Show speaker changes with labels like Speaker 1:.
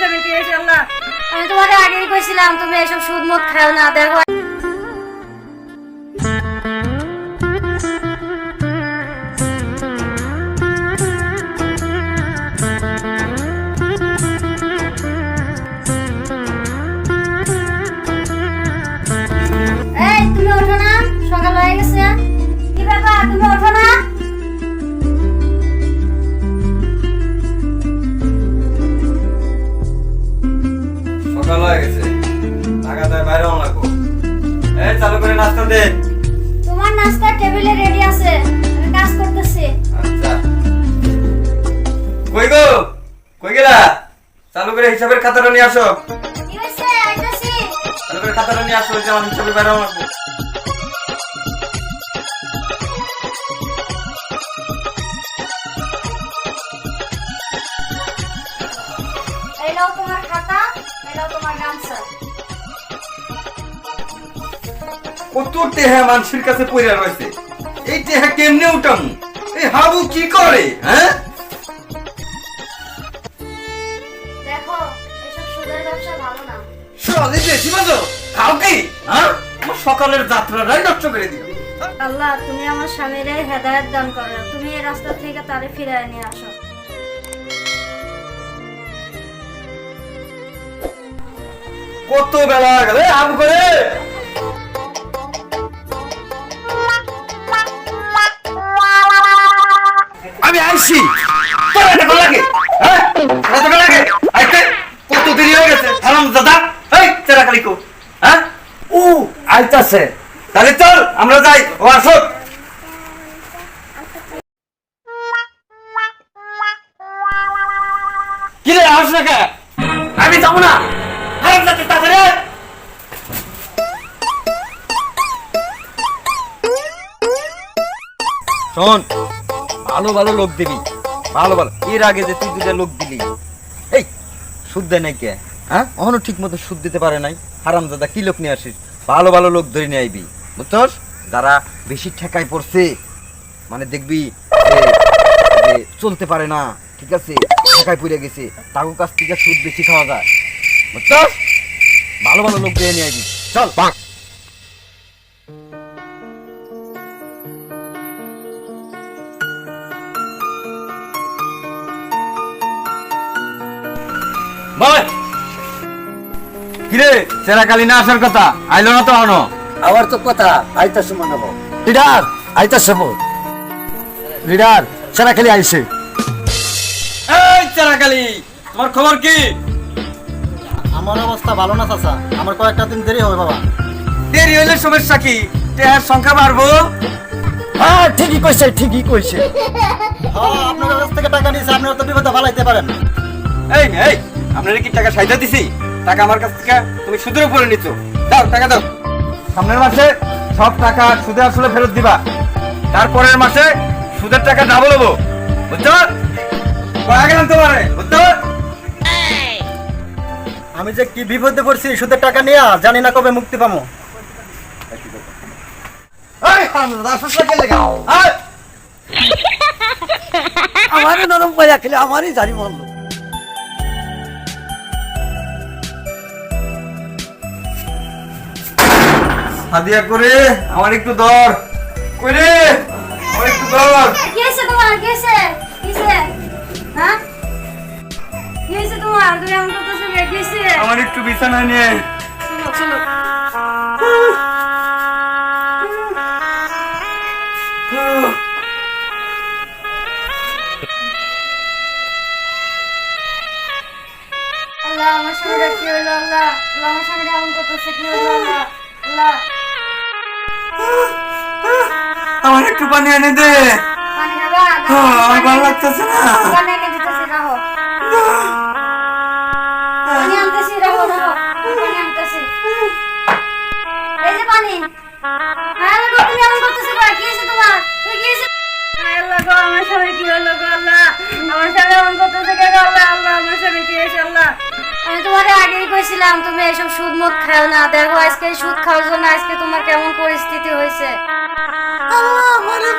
Speaker 1: স্বামী কি হয়েছে আল্লাহ? আমি তোমারে আগেই কইছিলাম তুমি এসব সুদ মদ খাও না। দেখো এই তুমি ওঠো না, সকাল হয়ে গেছে। কি ব্যাপার, তুমি ওঠো না?
Speaker 2: সকাল হয়ে গেছে, টাকা দেয় বাইরে লাগবো। এই চালু করে নাস্তা দে।
Speaker 1: তোমার নাস্তা টেবিলে রেডি আছে, আমি কাজ করতেছি।
Speaker 2: আচ্ছা কই গো, কই গেলা? চালু করে হিসাবের খাতাটা নিয়ে আসো।
Speaker 1: কি হইছে? আইতাছি।
Speaker 2: চালু করে খাতাটা নিয়ে আসো, যে আমার হিসাবে বাইরে লাগবো।
Speaker 1: এই নাও তোমার খাতা, এই নাও তোমার গামছা।
Speaker 2: কত টেহা মানুষের কাছে পড়ে রয়েছে, এই টেহা কেমনে উঠাম? এই হাবু কি করে? হ্যাঁ
Speaker 1: দেখো এসব সুদের ব্যবসা ভালো না।
Speaker 2: সকালে বেশি বাজো খাও কি? হ্যাঁ আমার সকালের যাত্রাটাই নষ্ট করে দিল।
Speaker 1: আল্লাহ তুমি আমার স্বামীর হেদায়েত দান করো, তুমি এই রাস্তা থেকে তারে ফিরিয়ে নিয়ে আসো।
Speaker 2: কত বেলা গেলে আম করে আমি আইছি, তোর এত লাগে? হ্যাঁ এত লাগে? আইতে কত দেরি হয়ে গেছে হারাম দাদা। এই তেরা কালিকো, হ্যাঁ ও আইতাছে, তাহলে চল আমরা যাই। ও আসো। কি রে আস না কে? আমি যাবো না, হারাম দাদা তাড়াতাড়ি আয়। শোন, ভালো ভালো লোক দিবি, ভালো ভালো। এর আগে যে তুই দুটা লোক দিলি, এই সুদ দেয় নাই কে? হ্যাঁ অহনো ঠিক মতো সুদ দিতে পারে নাই। হারামজাদা কি লোক নিয়ে আসিস? ভালো ভালো লোক ধরে নিয়ে আইবি, বুঝছস? যারা বেশি ঠেকায় পড়ছে, মানে দেখবি যে চলতে পারে না, ঠিক আছে, ঠেকায় পড়ে গেছে, তার কাছ থেকে সুদ বেশি খাওয়া যায়, বুঝছস? ভালো ভালো লোক ধরে নিয়ে আইবি, চল। কিরে চেরাকালি না আসার কথা, আইলো না তো এখনো?
Speaker 3: আবার তো কথা আইতাছে মানাবো। লিডার আইতাছে মো, লিডার সারা খালি আইছে।
Speaker 2: এই চেরাকালি, তোমার খবর কি?
Speaker 3: আমার অবস্থা ভালো না চাচা, আমার কয়েকটা দিন দেরি হবে বাবা।
Speaker 2: দেরি হইলে সমস্যা কি? টেহার সংখ্যা বাড়বো।
Speaker 3: হ্যাঁ ঠিকই কইছে, ঠিকই কইছে। হ্যাঁ আপনার কাছ থেকে টাকা নিয়েছে, আপনারা তো বিপদে ফালাইতে পারেন।
Speaker 2: এই এই আপনারা কি টাকা সাইদা দিছি? টাকা আমার কাছ থেকে তুমি সুদের উপরে নিচ্ছ। দাও টাকা দাও, সামনের মাসে সব টাকা সুদে আসলে ফেরত দিবা, তারপরের মাসে সুদের টাকা ডাবল হবো, বুঝছো? কয়া গেলাম তোমারে, বুঝছো?
Speaker 3: আমি যে কি বিপদে পড়ছি সুদের টাকা নিয়ে, জানি না কবে মুক্তি পাবো।
Speaker 2: এই হারামজাদা আসছ না কে লাগা? এই
Speaker 3: আমারই নরম কইয়া খেলে আমারই জানি বললো।
Speaker 2: হাদিয়া করে আমার একটু দর কইরে, আমার একটু দর।
Speaker 1: কি হইছে তোমার? কি হইছে? কি হইছে? হ্যাঁ কি হইছে তোমার? তুমি এমন করতেছো কেন? কি হইছে?
Speaker 2: আমার একটু বিছানায় নিয়ে।
Speaker 1: চলো চলো। আল্লাহ আমার স্বামীটা কি হইলো? আল্লাহ আল্লাহ আমার স্বামীটা এমন করতেছে, কি হইলো? আল্লাহ আল্লাহ
Speaker 2: আমার একটু পানি এনে দে।
Speaker 1: পানি খাবা?
Speaker 2: আমার ভালো লাগতেছে না।
Speaker 1: পানি এনে দিতেছি, রাখো। পানি আনতেছি, রাখো রাখো। পানি আনতেছি। এই যে পানি। হ্যাঁ আল্লাহ তুমি এমন করতেছো কেন? কি হইছে তোমার? তুমি কি হইছে? আল্লাহ গো আমার স্বামী কি হইলো গো? আল্লাহ আমার স্বামী এমন করতেছে কেন? আল্লাহ আল্লাহ আমার স্বামী কি হইছে? আল্লাহ আমি তোমারে আগেই কইছিলাম তুমি এসব সুদ মদ খাও না। দেখো আজকে সুদ খাওয়ার জন্য আজকে তোমার কেমন পরিস্থিতি হয়েছে।
Speaker 3: আল্লাহ আমারে